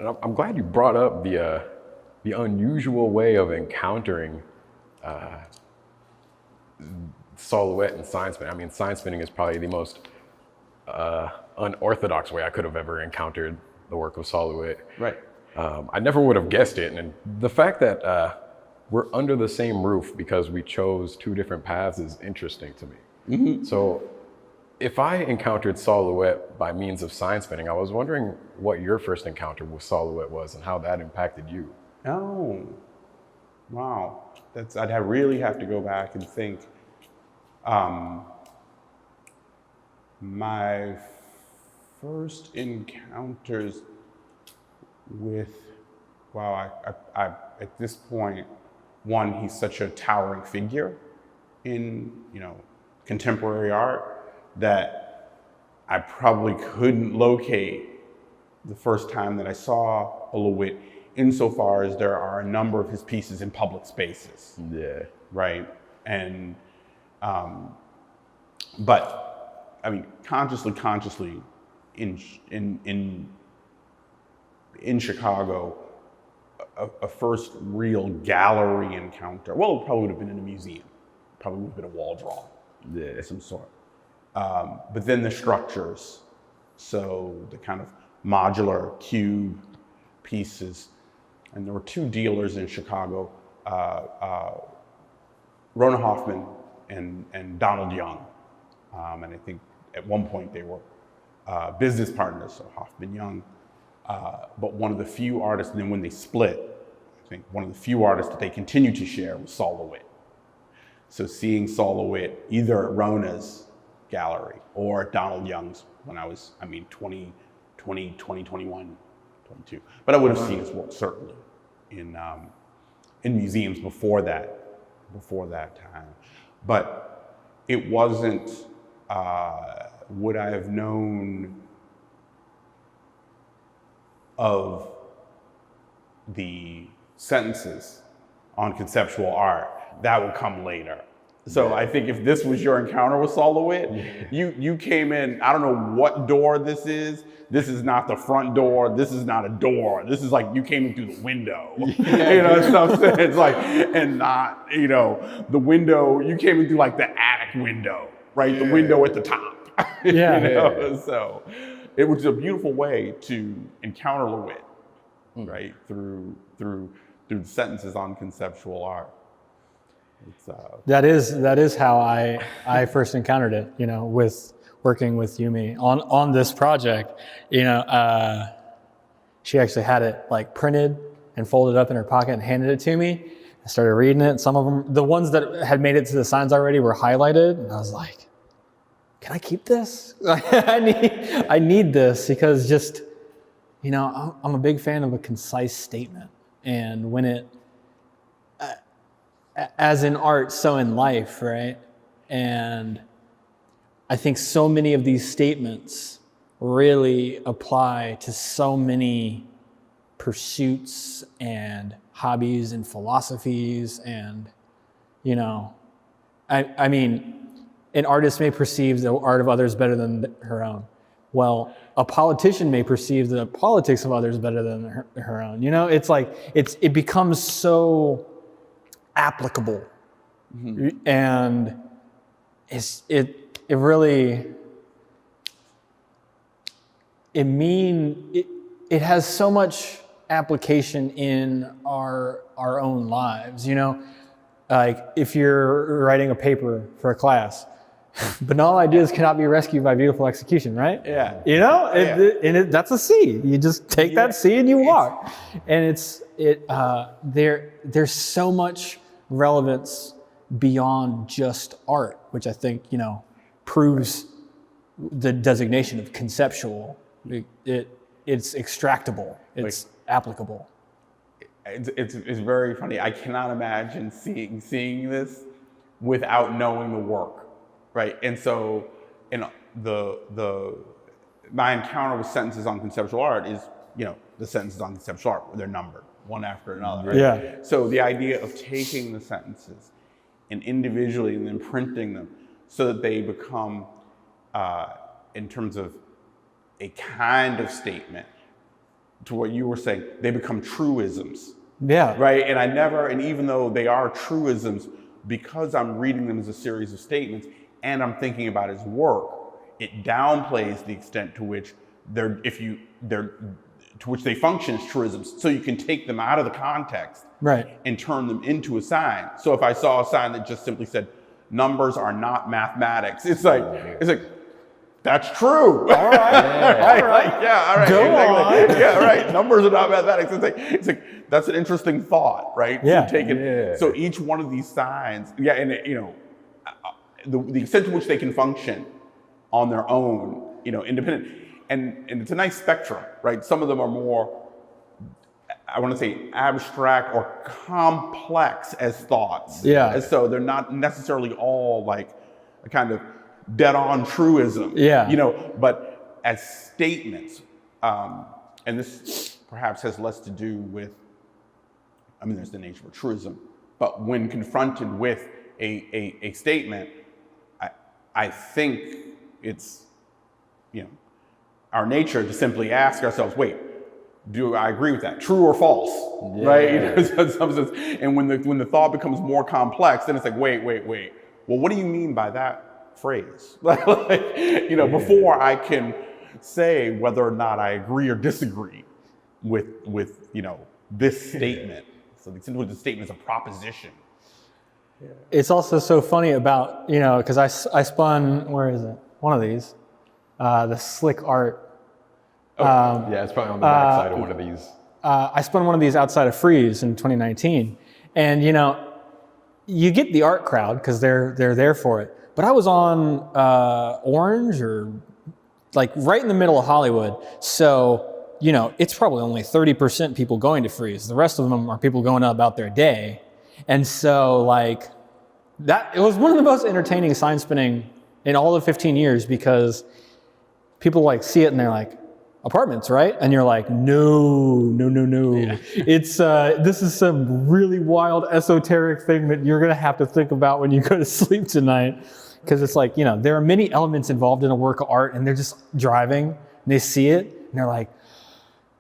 And I'm glad you brought up the unusual way of encountering Sol LeWitt and sign spinning. I mean, sign spinning is probably the most unorthodox way I could have ever encountered the work of Sol LeWitt. Right. I never would have guessed it. And the fact that we're under the same roof because we chose two different paths is interesting to me. Mm-hmm. So if I encountered Sol LeWitt by means of sign spinning, I was wondering what your first encounter with Sol LeWitt was and how that impacted you. Oh, wow. I'd really have to go back and think. My first encounters with, wow, I at this point, one, he's such a towering figure in, contemporary art that I probably couldn't locate the first time that I saw a LeWitt, insofar as there are a number of his pieces in public spaces. Yeah. Right. And, but I mean, consciously in Chicago, a first real gallery encounter, well, it probably would have been in a museum, probably would have been a wall draw of some sort. But then the structures, so the kind of modular cube pieces. And there were two dealers in Chicago, Rona Hoffman and Donald Young. And I think at one point they were business partners, so Hoffman Young. But one of the few artists, and then when they split, I think one of the few artists that they continued to share was Sol LeWitt. So seeing Sol LeWitt either at Rona's gallery or at Donald Young's when I was, 20, 21, 22. But I would have seen his work certainly in museums before that time. But it wasn't, would I have known of the sentences on conceptual art, that would come later. So I think if this was your encounter with Sol LeWitt, you came in, I don't know what door this is. This is not the front door. This is not a door. This is like you came in through the window. That's what I'm saying. It's like, and not, the window, you came in through like the attic window, right? The window at the top. So it was a beautiful way to encounter LeWitt, right? Through the sentences on conceptual art. That is how I first encountered it, with working with Yumi on this project. She actually had it like printed and folded up in her pocket and handed it to me. I started reading it. Some of them, the ones that had made it to the signs already, were highlighted, and I was like, can I keep this? I need this, because just, I'm a big fan of a concise statement. And when it, as in art, so in life, right? And I think so many of these statements really apply to so many pursuits and hobbies and philosophies. And, an artist may perceive the art of others better than her own. Well, a politician may perceive the politics of others better than her own. It's like, it becomes so applicable. Mm-hmm. And it has so much application in our own lives. Like if you're writing a paper for a class, banal ideas cannot be rescued by beautiful execution, right? Yeah. That's a C. You just take that C and you walk. And there's so much relevance beyond just art, which I think, proves the designation of conceptual. It's extractable. It's applicable. It's very funny. I cannot imagine seeing this without knowing the work, right? And so, my encounter with sentences on conceptual art is, the sentences on conceptual art, they're numbered one after another. Right? Yeah. So the idea of taking the sentences and individually and then printing them so that they become, in terms of a kind of statement, to what you were saying, they become truisms, Yeah. right? And even though they are truisms, because I'm reading them as a series of statements and I'm thinking about his work, it downplays the extent to which they function as truisms. So you can take them out of the context, Right. and turn them into a sign. So if I saw a sign that just simply said, "Numbers are not mathematics," it's like that's true. All right. Right. Yeah. All right. Go exactly. on. Yeah. Right. Numbers are not mathematics. It's like that's an interesting thought, right? Yeah. To take it. So each one of these signs, and the extent to which they can function on their own, independent, and it's a nice spectrum, right? Some of them are more, I want to say, abstract or complex as thoughts. Yeah. And so they're not necessarily all like a kind of dead-on truism. Yeah. But as statements, and this perhaps has less to do with, there's the nature of a truism, but when confronted with a statement, I think it's, our nature to simply ask ourselves, wait, do I agree with that? True or false, right? In some sense. And when the thought becomes more complex, then it's like, wait. Well, what do you mean by that phrase? Before I can say whether or not I agree or disagree with this statement. So the extent to which the statement is a proposition. It's also so funny about, because I spun, where is it? One of these, the Slick Art. It's probably on the back side of one of these. I spun one of these outside of Freeze in 2019. And, you get the art crowd because they're there for it. But I was on Orange, or like right in the middle of Hollywood. So, it's probably only 30% people going to Freeze. The rest of them are people going about their day. And so it was one of the most entertaining sign spinning in all of 15 years, because people see it and they're like, apartments, right? And you're like, no. Yeah. It's this is some really wild esoteric thing that you're gonna have to think about when you go to sleep tonight. Because it's like, there are many elements involved in a work of art, and they're just driving and they see it and they're like,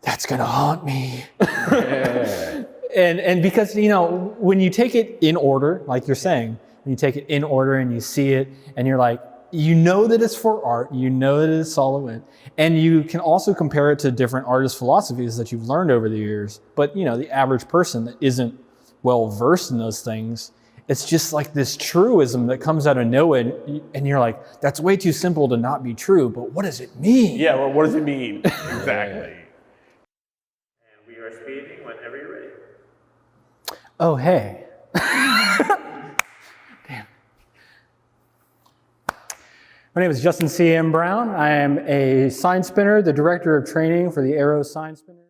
that's gonna haunt me. Yeah. And because, when you take it in order, like you're saying, when you take it in order and you see it and you're like, that it's for art, that it's Sol LeWitt, and you can also compare it to different artist philosophies that you've learned over the years. But, the average person that isn't well versed in those things, it's just like this truism that comes out of nowhere, and you're like, that's way too simple to not be true, but what does it mean? Yeah, well, what does it mean? Exactly. And we are speeding whenever you're ready. Oh, hey. Damn. My name is Justin C.M. Brown. I am a sign spinner, the director of training for the AArrow sign spinner.